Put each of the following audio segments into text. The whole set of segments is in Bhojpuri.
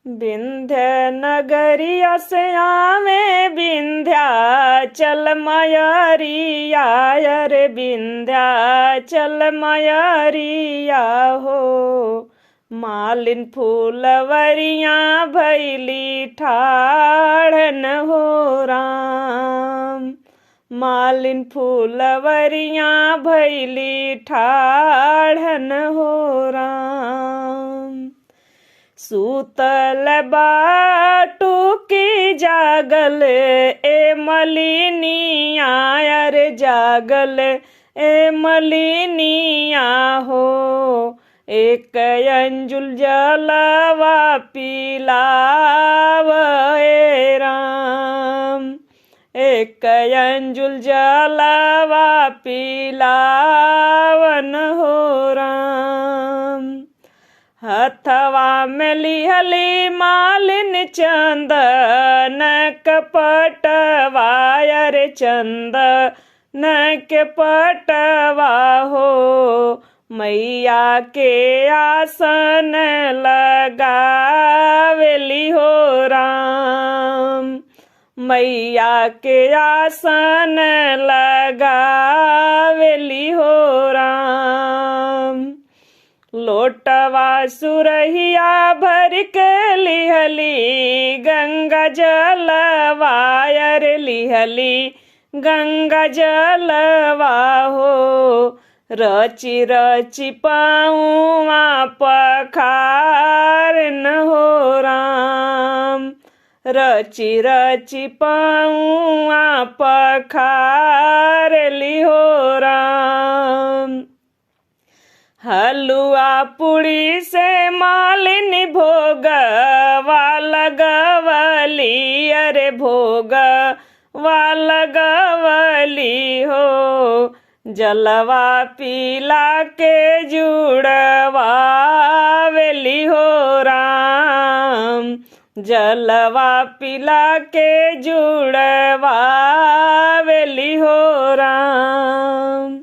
विंध्य नगरिया से आवे विंध्याचल मयरिया, रे विंध्याचल मयरिया हो। मालिन फूलवरिया भैली ठाड़न हो राम, मालिन फूलवरिया भैली ठाड़न हो राम। सूतल बाटू की जागल ए मलिनिया, रे जागल ए मलिनिया हो। एक अंजुल जलवा पिलाव ए राम, एक अंजुल जलवा पिलावन हो राम। हथवा में लिहली मालिन चंदन कपटवा, रे चंदन के पटवा हो। मैया के आसन लगावेली हो राम, मैया के आसन लगावेली हो राम। लोटवा सुरहिया भर के लिहली गंगा जलवा, रे लिहली गंगा जलवा हो। रची रची पाऊँ पखारन हो राम, रची रची पाऊँ पखारली हो राम। हलुआ पुड़ी से मालिन भोगवा लगवली, अरे भोगवा लगवली हो। जलवा पीला के जुड़वावेली हो राम, जलवा पीला के जुड़वावेली हो राम।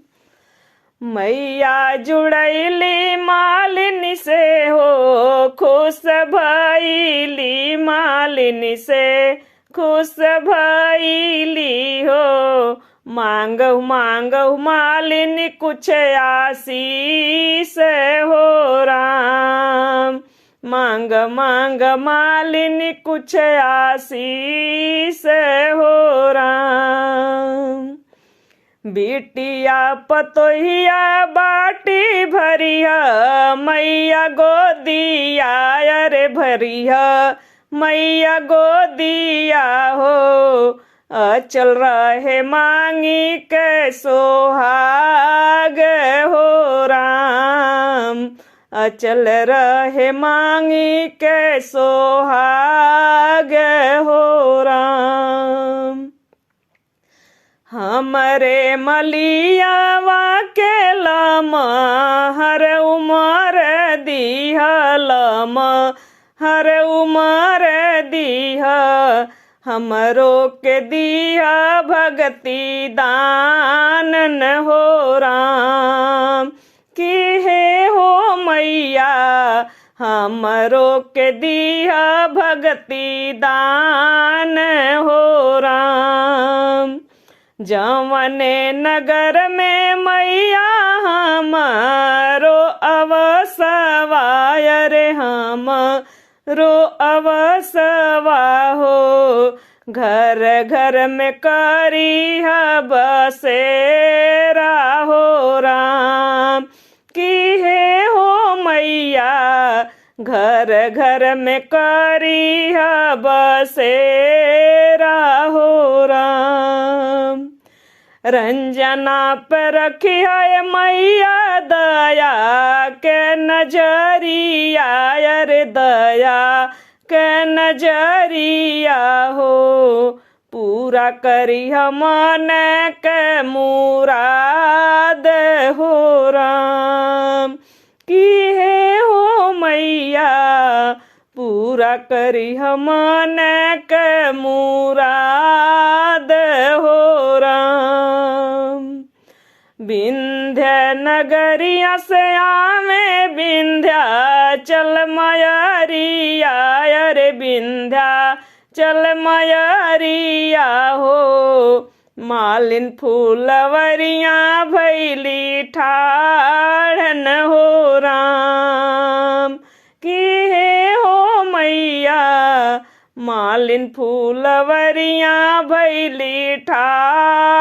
मैया जुड़ैली मालिन से हो खुश भैली, मालिन से खुश भैली हो। मांगहु मांगहु मालिन कुछ आशीष हो राम, मांग मांग मालिन कुछ आशीष हो राम। बिटिया पतोहिया बाटी भरिया मैया गोदिया, रे भरिया मैया गोदिया हो। अचल रहे मांगी के सोहाग हो राम, अचल रहे मांगी के सोहाग हो राम। हमरे मलियावा के लमहर उमर दीह, लमहर उमर दीह। हमरो के दिया भगति दानन हो राम, कि हे हो मैया हमरो के दिया भगति दान हो राम। जवने नगर में मैया हमरो अवसवा, रे हमरो अवसवा हो। घर घर में करी बसेरा हो राम, कि हे हो मैया घर घर में करी बसेरा हो राम। रंजना पे रखी है मैया दया के नजरिया, रे दया के नजरिया हो। पूरा करी मन के मुराद हो राम, कि हे हो मैया पूरा करी मन के मुराद हो राम। विंध्य नगरिया से आवे विंध्याचल मयरिया, रे चल मयरिया हो मालिन फूलवरिया भैली ठाड़न हो राम की हे हो मैया मालिन फूलवरिया भैली ठाड़न